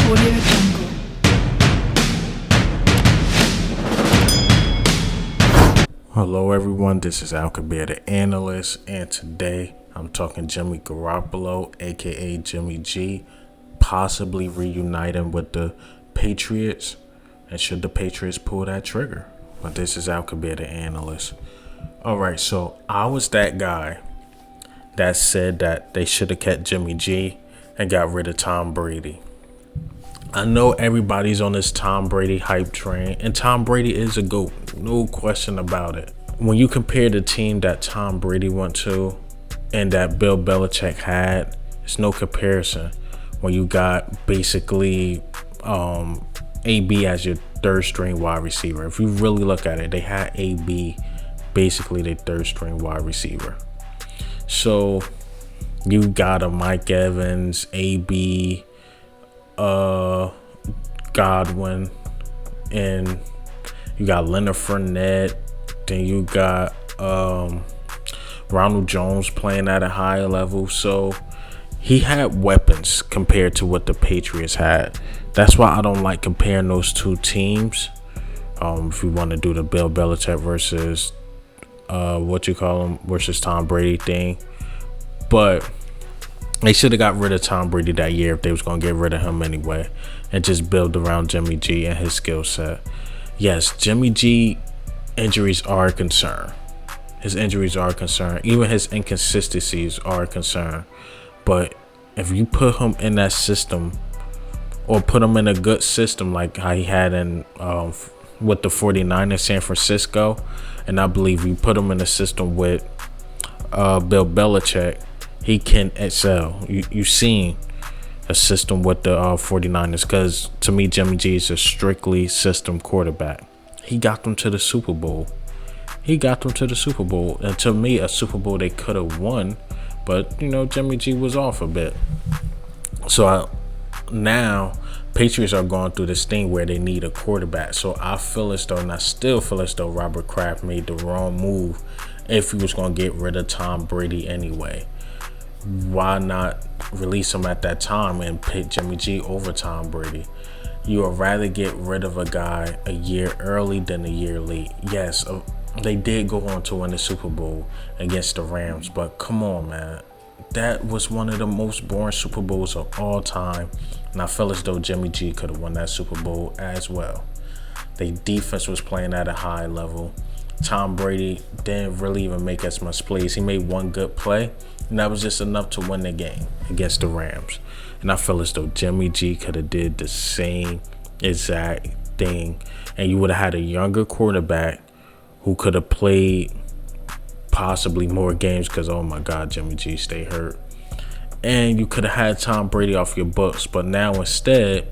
Audio Jungle. Hello everyone, this is Al Kabir, the analyst, and today I'm talking Jimmy Garoppolo, aka Jimmy G, possibly reuniting with the Patriots, and should the Patriots pull that trigger. But this is Al Kabir, the analyst. Alright, so I was that guy that said that they should have kept Jimmy G and got rid of Tom Brady. I know everybody's on this Tom Brady hype train, and Tom Brady is a GOAT, no question about it. When you compare the team that Tom Brady went to and that Bill Belichick had, it's no comparison. When you got basically AB as your third string wide receiver. If you really look at it, they had AB basically their third string wide receiver. So you got a Mike Evans, AB, Godwin, and you got Leonard Fournette. Then you got Ronald Jones playing at a higher level. So he had weapons compared to what the Patriots had. That's why I don't like comparing those two teams. If you want to do the Bill Belichick versus versus Tom Brady thing, but they should have got rid of Tom Brady that year if they was going to get rid of him anyway and just build around Jimmy G and his skill set. Yes, Jimmy G injuries are a concern. His injuries are a concern. Even his inconsistencies are a concern. But if you put him in that system or put him in a good system like how he had in with the 49ers, San Francisco, and I believe you put him in a system with Bill Belichick, he can excel. You've seen a system with the 49ers, because to me, Jimmy G is a strictly system quarterback. He got them to the Super Bowl. And to me, a Super Bowl they could have won, but Jimmy G was off a bit. So now Patriots are going through this thing where they need a quarterback. So I feel as though, and I still feel as though Robert Kraft made the wrong move if he was going to get rid of Tom Brady anyway. Why not release him at that time and pick Jimmy G over Tom Brady? You would rather get rid of a guy a year early than a year late. Yes, they did go on to win the Super Bowl against the Rams, but come on, man. That was one of the most boring Super Bowls of all time, and I feel as though Jimmy G could have won that Super Bowl as well. Their defense was playing at a high level. Tom Brady didn't really even make as much plays. He made one good play, and that was just enough to win the game against the Rams. And I feel as though Jimmy G could have did the same exact thing, and you would have had a younger quarterback who could have played possibly more games, because oh my God, Jimmy G stay hurt. And you could have had Tom Brady off your books, but now instead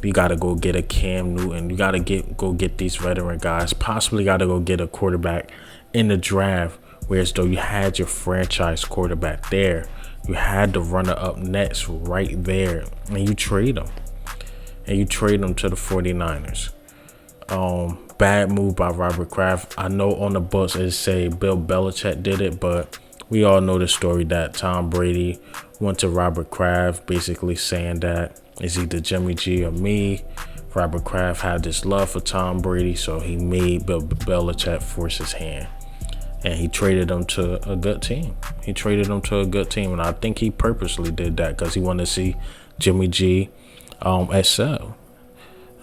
you got to go get a Cam Newton. You got to go get these veteran guys. Possibly got to go get a quarterback in the draft, whereas though you had your franchise quarterback there. You had the runner-up next right there, and you trade him. And you trade him to the 49ers. Bad move by Robert Kraft. I know on the books it say Bill Belichick did it, but we all know the story that Tom Brady went to Robert Kraft basically saying that it's either Jimmy G or me. Robert Kraft had this love for Tom Brady, so he made Bill Belichick force his hand. And he traded him to a good team. And I think he purposely did that because he wanted to see Jimmy G excel.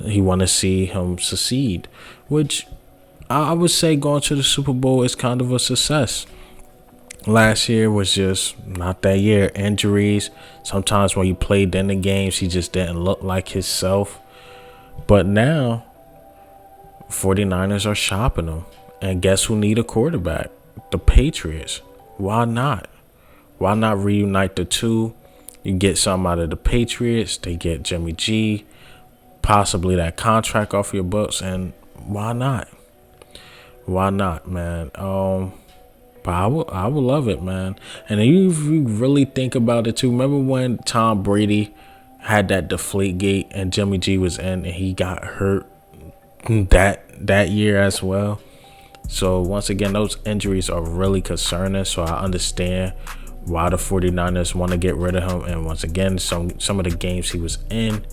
He wanted to see him succeed, which I would say going to the Super Bowl is kind of a success. Last year was just not that year. Injuries. Sometimes when he played in the games, he just didn't look like himself. But now, 49ers are shopping him. And guess who need a quarterback? The Patriots. Why not? Why not reunite the two? You get something out of the Patriots. They get Jimmy G. Possibly that contract off your books. And why not? Why not, man? But I would love it, man. And if you really think about it too, remember when Tom Brady had that deflate gate and Jimmy G was in and he got hurt that year as well? So once again, those injuries are really concerning. So I understand why the 49ers want to get rid of him. And once again, some of the games he was in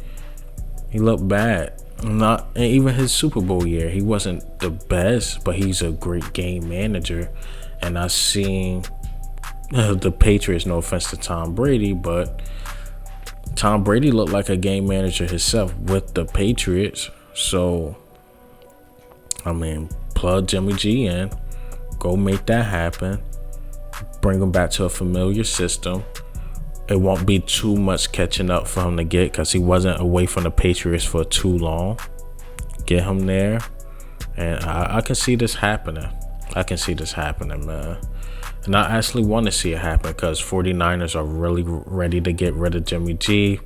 He looked bad. Not and even his Super Bowl year, he wasn't the best, but he's a great game manager. And I seen the Patriots. No offense to Tom Brady, but Tom Brady looked like a game manager himself with the Patriots. So, I mean, plug Jimmy G in, go make that happen, bring him back to a familiar system. It won't be too much catching up for him to get because he wasn't away from the Patriots for too long. Get him there, and I can see this happening. I can see this happening, man. And I actually want to see it happen because 49ers are really ready to get rid of Jimmy G.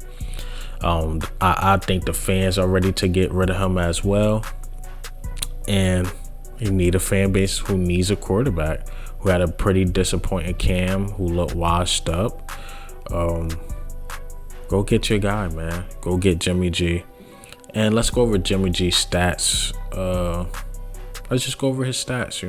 I think the fans are ready to get rid of him as well. And you need a fan base who needs a quarterback, who had a pretty disappointing Cam, who looked washed up. Go get your guy, man. Go get Jimmy G. And let's go over Jimmy G's stats. Let's just go over his stats,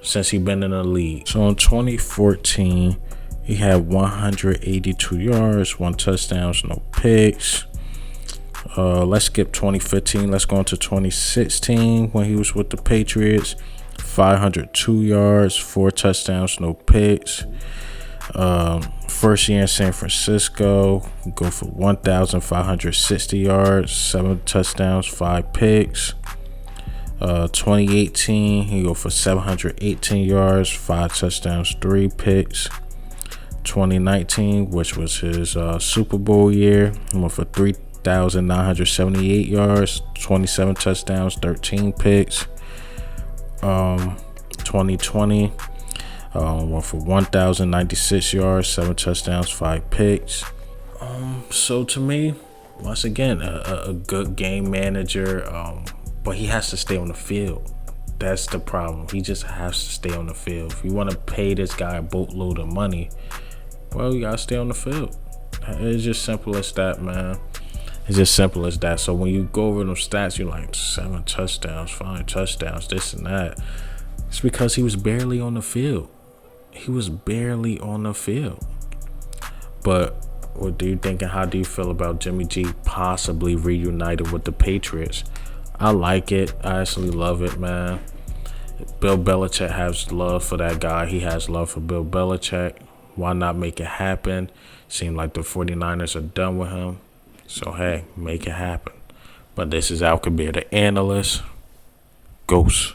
since he's been in the league. So in 2014, he had 182 yards, 1 touchdown, no picks. Let's skip 2015. Let's go into 2016 when he was with the Patriots. 502 yards, 4 touchdowns, no picks. First year in San Francisco, go for 1,560 yards, 7 touchdowns, 5 picks. 2018, he go for 718 yards, 5 touchdowns, 3 picks. 2019, which was his Super Bowl year, he went for 3,978 yards, 27 touchdowns, 13 picks. 2020, went for 1,096 yards, 7 touchdowns, 5 picks. So to me, once again, a good game manager, but he has to stay on the field. That's the problem. He just has to stay on the field. If you want to pay this guy a boatload of money, well, you gotta stay on the field. It's just simple as that, man. It's just simple as that. So when you go over those stats, you're like 7 touchdowns, 5 touchdowns, this and that. It's because he was barely on the field. He was barely on the field. But what do you think and how do you feel about Jimmy G possibly reunited with the Patriots? I like it. I actually love it, man. Bill Belichick has love for that guy. He has love for Bill Belichick. Why not make it happen? Seems like the 49ers are done with him. So, hey, make it happen. But this is Al Kabir, the analyst. Ghost.